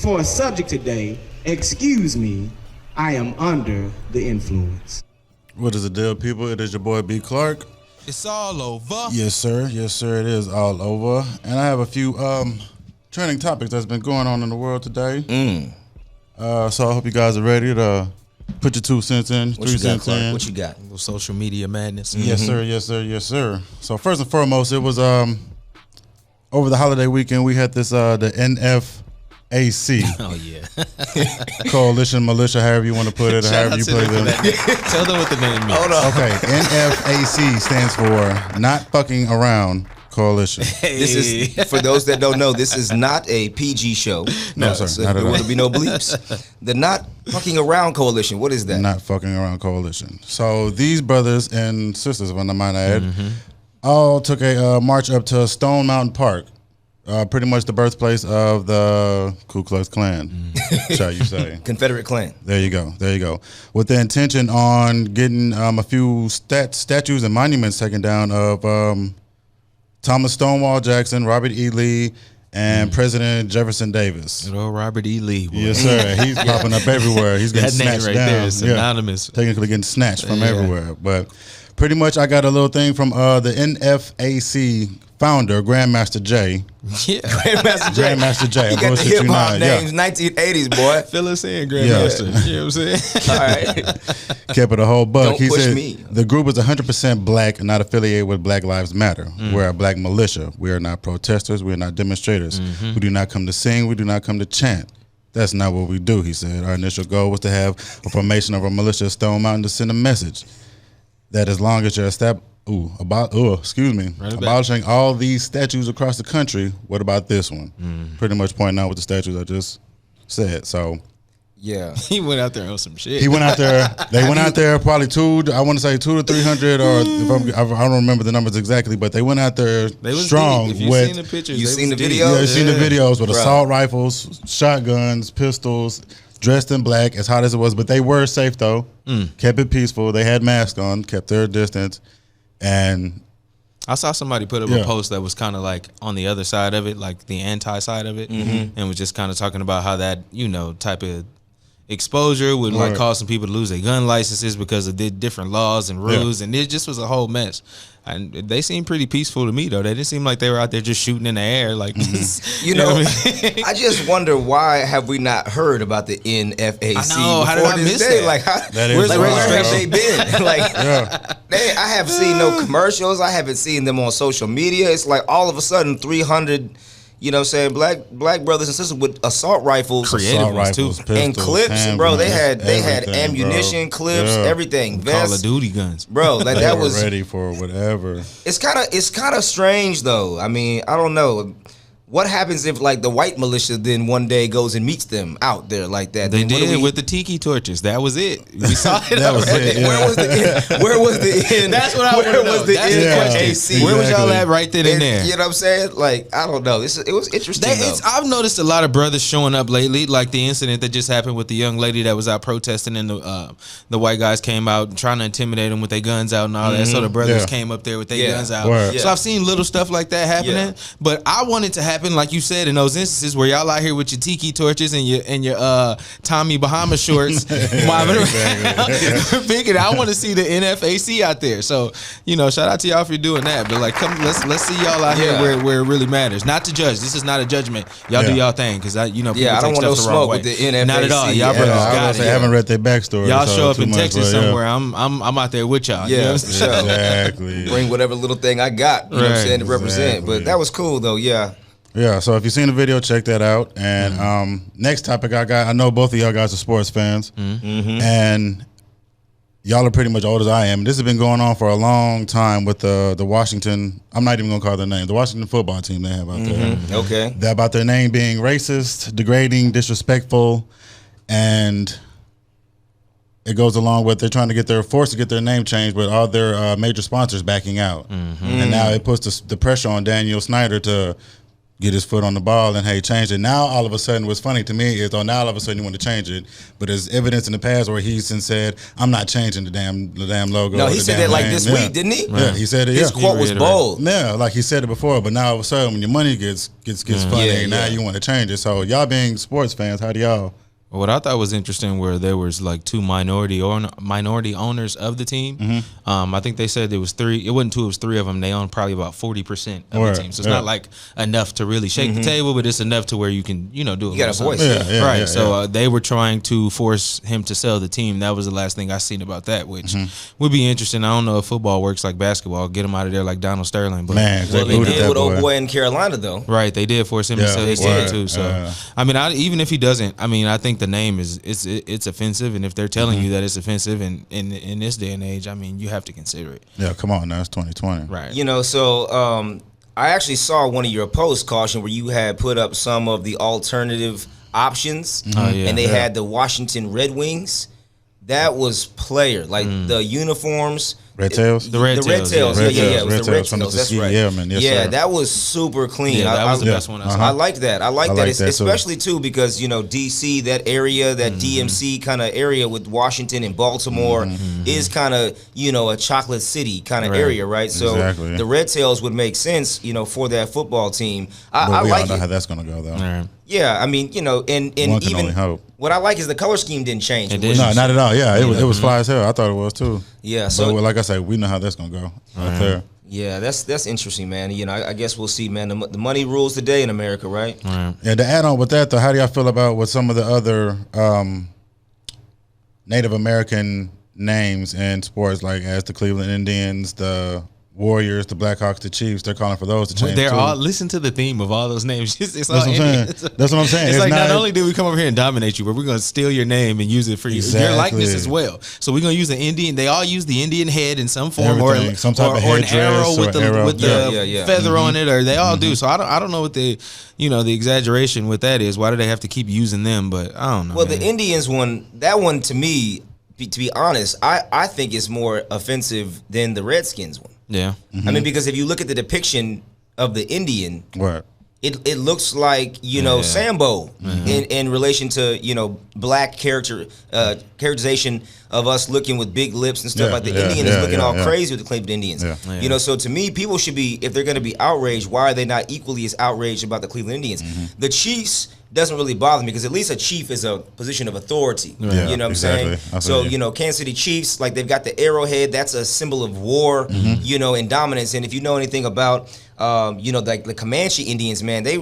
For a subject today, excuse me, I am under the influence. What is the deal, people? It is your boy B. Clark. It's all over. Yes, sir. Yes, sir. It is all over. And I have a few trending topics that's been going on in the world today. So I hope you guys are ready to put your 2 cents in, What 3 you got, cents Clark? in. What you got? A little social media madness. Yes, sir. Yes, sir. Yes, sir. So first and foremost, it was over the holiday weekend we had this the NFAC Oh yeah. coalition militia, however you want to put it, or however you play them. Tell them what the name means. Hold on. Okay, NFAC stands for Not Fucking Around Coalition. This is, for those that don't know, this is not a PG show. No, sir, So not at there all. will be no bleeps. The Not Fucking Around Coalition, what is that? Not Fucking Around Coalition. So these brothers and sisters, if I might add, all took a march up to Stone Mountain Park, pretty much the birthplace of the Ku Klux Klan, shall you say. Confederate Klan. There you go. There you go. With the intention on getting a few statues and monuments taken down of Thomas Stonewall Jackson, Robert E. Lee, and President Jefferson Davis. Good old Robert E. Lee. Boy. Yes, sir. He's popping up everywhere. He's getting That name snatched right down. there is synonymous. Technically getting snatched from Yeah. everywhere. But pretty much I got a little thing from the NFAC founder, Grandmaster J. Yeah. Grandmaster J. Grandmaster J. You got the Bullshit you hip hop not. Yeah. names, 1980s, boy. Fill us in, Grandmaster. You know what I'm saying? All right. Kept it a whole buck. Don't He push said me. the group is 100% black and not affiliated with Black Lives Matter. We're a black militia. We are not protesters. We are not demonstrators. We do not come to sing. We do not come to chant. That's not what we do, he said. Our initial goal was to have a formation of a militia at Stone Mountain to send a message that as long as you're abolishing all these statues across the country, what about this one? Pretty much pointing out what the statues I just said. So Yeah. He went out there on some shit. he went out there. They went out there probably 200 to 300, or if I don't remember the numbers exactly, but they went out there They was strong deep. If you with. seen the pictures, You they seen was the deep. videos? Yeah, you seen the videos with Bro. assault rifles, shotguns, pistols, dressed in black, as hot as it was. But they were safe though. Kept it peaceful. They had masks on, kept their distance, and I saw somebody put up Yeah. a post that was kind of like on the other side of it, like the anti side of it, and was just kind of talking about how that, type of exposure would like Right. cause some people to lose their gun licenses because of the different laws and rules, and it just was a whole mess. And they seemed pretty peaceful to me though. They didn't seem like they were out there just shooting in the air like You know, what I mean? I just wonder, why have we not heard about the NFAC I know, how did before I this miss day? that? Like, That is where wild, have bro. they been? Like, yeah, I haven't seen no commercials. I haven't seen them on social media. It's like all of a sudden 300, black brothers and sisters with assault rifles Creative assault ones, too. rifles, pistols, and clips, bro. They had everything, ammunition, bro. clips, Yeah. everything, Call of vests, Duty guns. bro. Like They that were was. ready for whatever. It's kind of strange though. I mean, I don't know. What happens if like the white militia then one day goes and meets them out there like that? They Then what do did we- with the tiki torches. That was it. We saw it. That was already. it, yeah. Where was the end? That's what I want to Where know. was the That's end the for question. AC? Where was y'all Exactly. at right then and there? You know what I'm saying? Like, I don't know. It was interesting though. I've noticed a lot of brothers showing up lately, like the incident that just happened with the young lady that was out protesting, and the white guys came out trying to intimidate them with their guns out and all that. So the brothers Yeah. came up there with their Yeah. guns out. Word. So Yeah. I've seen little stuff like that happening, Yeah. but I want it to happen, like you said, in those instances where y'all out here with your tiki torches and your Tommy Bahama shorts, mobbing around. Thinking I want to see the NFAC out there. So shout out to y'all for doing that. But like, come, let's see y'all out Yeah. here where it really matters. Not to judge. This is not a judgment. Y'all do Yeah. y'all thing, because people Yeah, I don't take want no stuff the wrong smoke way. with the NFAC. Not at all. Y'all Yeah, brothers I got was it. I haven't read their backstory. Y'all so show up too in much, Texas but, yeah. somewhere. I'm out there with y'all. You know Yeah, what I'm for saying? sure. Exactly. Bring whatever little thing I got, you know what I'm Right. saying, to represent. Exactly. But that was cool though, yeah. Yeah, so if you've seen the video, check that out. And next topic I know both of y'all guys are sports fans. And y'all are pretty much old as I am. This has been going on for a long time with the Washington, I'm not even going to call their name, the Washington football team they have out there. Okay. That about their name being racist, degrading, disrespectful, and it goes along with they're forced to get their name changed, with all their major sponsors backing out. And now it puts the pressure on Daniel Snyder to get his foot on the ball and hey, change it. Now all of a sudden, what's funny to me is, now all of a sudden you want to change it, but there's evidence in the past where he's said, "I'm not changing the damn logo." No, he said that like this week, didn't he? Yeah, he said it. His quote was bold. Yeah, like he said it before, but now all of a sudden when your money gets funny, now you want to change it. So y'all being sports fans, how do y'all? What I thought was interesting where there was like two minority owners of the team. I think they said there was 3. It wasn't 2. It was 3 of them. They own probably about 40% of the team. So it's not like enough to really shake the table, but it's enough to where you can do it. You got a voice, right? So they were trying to force him to sell the team. That was the last thing I seen about that, which would be interesting. I don't know if football works like basketball. Get him out of there like Donald Sterling. But man, well, they did with old boy in Carolina though. Right, they did force him to sell his team too. So I mean, even if he doesn't, I mean, I think the name is it's offensive, and if they're telling you that it's offensive in this day and age, I mean, you have to consider it. Yeah, come on, now it's 2020, right? So I actually saw one of your posts, Caution, where you had put up some of the alternative options, and they had the Washington Red Wings. That was player, like the uniforms. Red Tails? The Red Tails. Yeah, it was the Red from Tails. That's the right. Yes, yeah, sir. that was super clean. Yeah, that was the best one I saw. I like that. I like that, that especially too because DC, that area, that DMC kind of area with Washington and Baltimore is kind of a chocolate city kind of area, right? So the Red Tails would make sense, for that football team. I we like all know it. how that's gonna go though. Right. Yeah, I mean, and One can even only hope. what I like is the color scheme didn't change. It didn't. No, not at all. Yeah, it was fly as hell. I thought it was too. Yeah, But so like I said, we know how that's gonna go right there. yeah, that's interesting, man. I guess we'll see, man. The money rules the day in America, right? And to add on with that, though, how do y'all feel about what some of the other Native American names in sports, like as the Cleveland Indians, the Warriors, the Blackhawks, the Chiefs, they're calling for those to change. They're too. all listen to the theme of all those names. It's That's what I'm saying. That's what I'm saying. It's like not only did we come over here and dominate you, but we're gonna steal your name and use it for your likeness as well. So we're gonna use the Indian. They all use the Indian head in some form, Everything. Some type of or an headdress arrow or with the arrow. with the feather on it, or they all do. So I don't know what the exaggeration with that is. Why do they have to keep using them? But I don't know. Well, the Indians one, that one to me, to be honest, I think is more offensive than the Redskins one. Yeah. I mean, because if you look at the depiction of the Indian, What? it looks like Sambo in relation to black characterization of us looking with big lips and stuff like the Indian is looking all crazy with the Cleveland Indians. Yeah. So to me, people should be, if they're going to be outraged, why are they not equally as outraged about the Cleveland Indians? The Chiefs doesn't really bother me because at least a chief is a position of authority. Yeah, you know what exactly. I'm saying? So, Kansas City Chiefs, like they've got the arrowhead, that's a symbol of war, and dominance. And if you know anything about like the Comanche Indians, man, they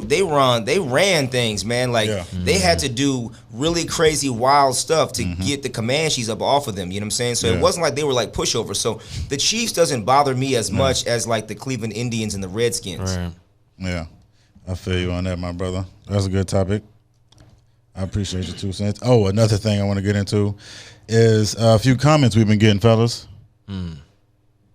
ran things, man. Like they had to do really crazy, wild stuff to get the Comanches up off of them. You know what I'm saying? So it wasn't like they were like pushovers. So the Chiefs doesn't bother me as much as like the Cleveland Indians and the Redskins. Right. Yeah. I feel you on that, my brother. That's a good topic. I appreciate your 2 cents. Oh, another thing I want to get into is a few comments we've been getting, fellas.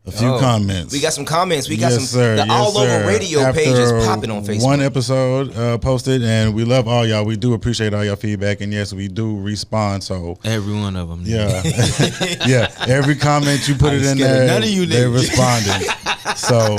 A few comments. We got some comments. We got Yes, sir. The Yes, AllOva sir. radio page is popping on Facebook. One episode posted, and we love all y'all. We do appreciate all your feedback, and yes, we do respond. So Every one of them. yeah, yeah. Every comment you put it in there, None of you they niggas. responded. So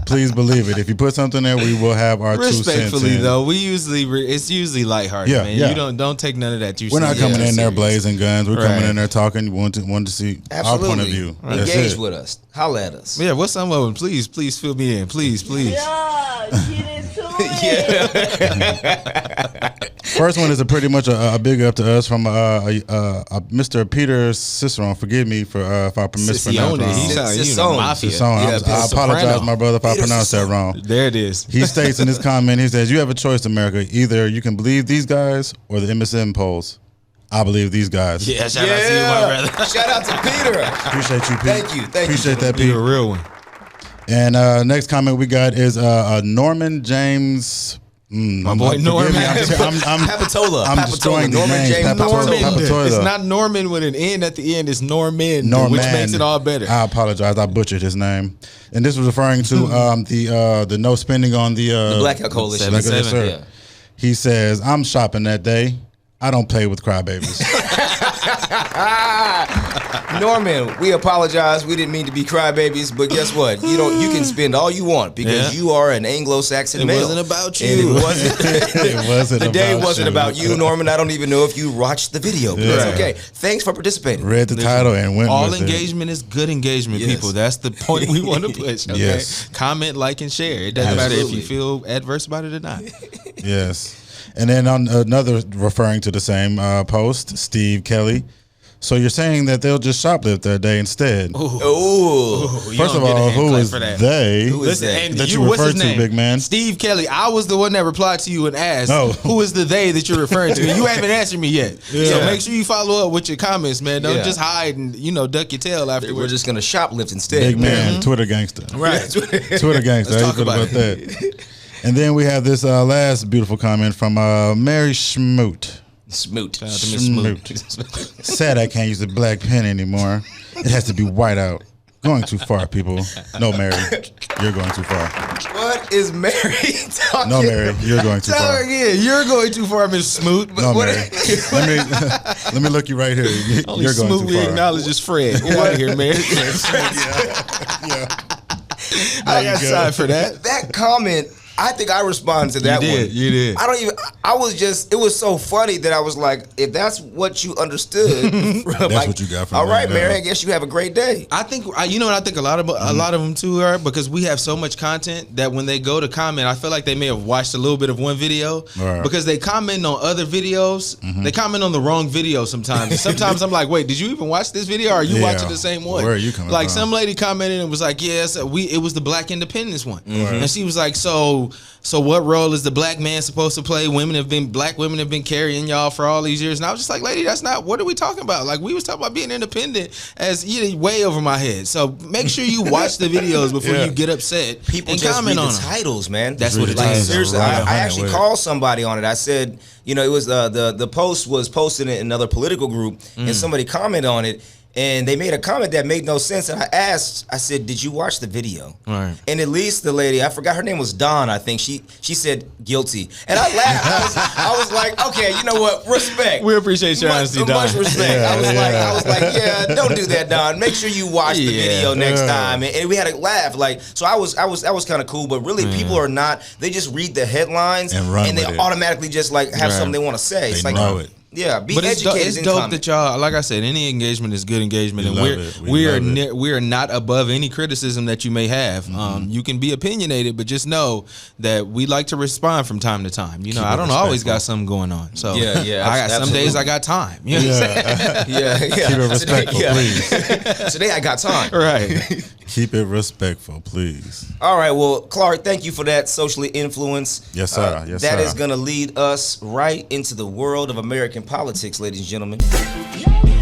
please believe it. If you put something there, we will have our 2 cents. Respectfully in. though, it's usually lighthearted, Yeah, man. yeah. You don't take none of that. We're not coming in there serious. blazing guns. We're coming Right. in there talking. Want to see Absolutely. our point of view. That's Engage it. with us. Holla at us. Yeah, what's some of them? Please fill me in. Please. Yeah, get into it. First one is pretty much a big up to us from Mr. Peter Cicerone. Forgive me for if I mispronounced Ciccone. wrong. He's Ciccone. mafia. Cicerone. Yeah, I apologize, Soprano. my brother, if I pronounced that wrong. There it is. He states in his comment, he says, "You have a choice, America. Either you can believe these guys or the MSN polls. I believe these guys." Yeah, shout out to you, my brother. Shout out to Peter. Appreciate you, Pete. Thank you. Appreciate that, You Pete. a real one. And next comment we got is Norman James. My boy forgive Norman. me, I'm Papatola. I'm Papatola. destroying these Norman names. James Papatola. Norman. Papatola. It's not Norman with an N at the end. It's Norman, which makes it all better. I apologize. I butchered his name. And this was referring to the no spending on the Blackout Coalition. 7-7, Yes, sir. yeah. He says, "I'm shopping that day. I don't play with crybabies." Norman, we apologize. We didn't mean to be crybabies, but guess what? You can spend all you want because you are an Anglo-Saxon It male. wasn't about you. And it wasn't. It wasn't The day about wasn't you. about you, Norman. I don't even know if you watched the video, but that's Right. okay. Thanks for participating. Read the title and went All with engagement is good engagement, Yes. people. That's the point we want to push. Okay? Yes. Comment, like, and share. It doesn't matter if Absolutely. you feel adverse about it or not. it. Yes. And then on another referring to the same post, Steve Kelly. So you're saying that they'll just shoplift that day instead? Oh, First of all, who is they? Who is Listen, that? and That you what's refer his to, name? big man? Steve Kelly. I was the one that replied to you and asked, No. who is the they that you're referring to? You haven't answered me yet. So Yeah. make sure you follow up with your comments, man. Don't Yeah. just hide and, duck your tail We're afterwards. just gonna shoplift instead. Big man, Twitter gangster. Right. Twitter gangster. How you talk feel about about that? And then we have this last beautiful comment from Mary Schmoot. Smoot. Shout out to Miss Smoot. Sad I can't use the black pen anymore. It has to be white out. Going too far, people. No, Mary, you're going too far. What is Mary talking No, Mary, you're going too Tell her far. again. You're going too far, Miss Smoot. No, what- Mary. let me look you right here. Only You're going Smoot too we far. acknowledge is Fred. Get out of here, Mary. I got go. signed for that. That comment, I think I responded to that one. You did. It was so funny that I was like, if that's what you understood, that's what you got from all me, right, yeah. Mary, I guess you have a great day. I think what I think a lot of them too are because we have so much content that when they go to comment, I feel like they may have watched a little bit of one video Right. because they comment on other videos. They comment on the wrong video sometimes. And sometimes I'm like, wait, did you even watch this video? Or are you Yeah. watching the same one? Where are you coming Like from? some lady commented and was like, yes, it was the Black Independence one, and she was like, so what role is the black man supposed to play? Black women have been carrying y'all for all these years. And I was just like, lady, that's not, what are we talking about? Like, we was talking about being independent as way over my head. So make sure you watch the videos before you get upset People and just comment read on the them. titles, man. That's what it Like, is. seriously, Right, I 100 actually with it. called somebody on it. I said, it was the post was posted in another political group, and somebody commented on it. And they made a comment that made no sense. And I said, did you watch the video? Right. And at least the lady, I forgot her name was Dawn, I think. She said guilty. And I laughed. I was like, okay, you know what? Respect. We appreciate your honesty, Don. Much respect. I was like, yeah, don't do that, Don. Make sure you watch the video next time. And we had a laugh. Like, so that was kind of cool. But really, people are not. They just read the headlines And run they with it. automatically just like have something they want to say. It's They like, know it. yeah, be But it's educated. dope that y'all, like I said, any engagement is good engagement, We and love it. We love it. we are not above any criticism that you may have. You can be opinionated, but just know that we like to respond from time to time. I it don't always respectful. got something going on, so Yeah, I got some days absolutely. I got time. You know what I'm saying? yeah. Keep it respectful, Yeah. please. Today I got time. Right. Keep it respectful, please. All right, well, Clark, thank you for that socially influence. Yes, sir. Yes, That sir. is going to lead us right into the world of American politics, ladies and gentlemen. Yo,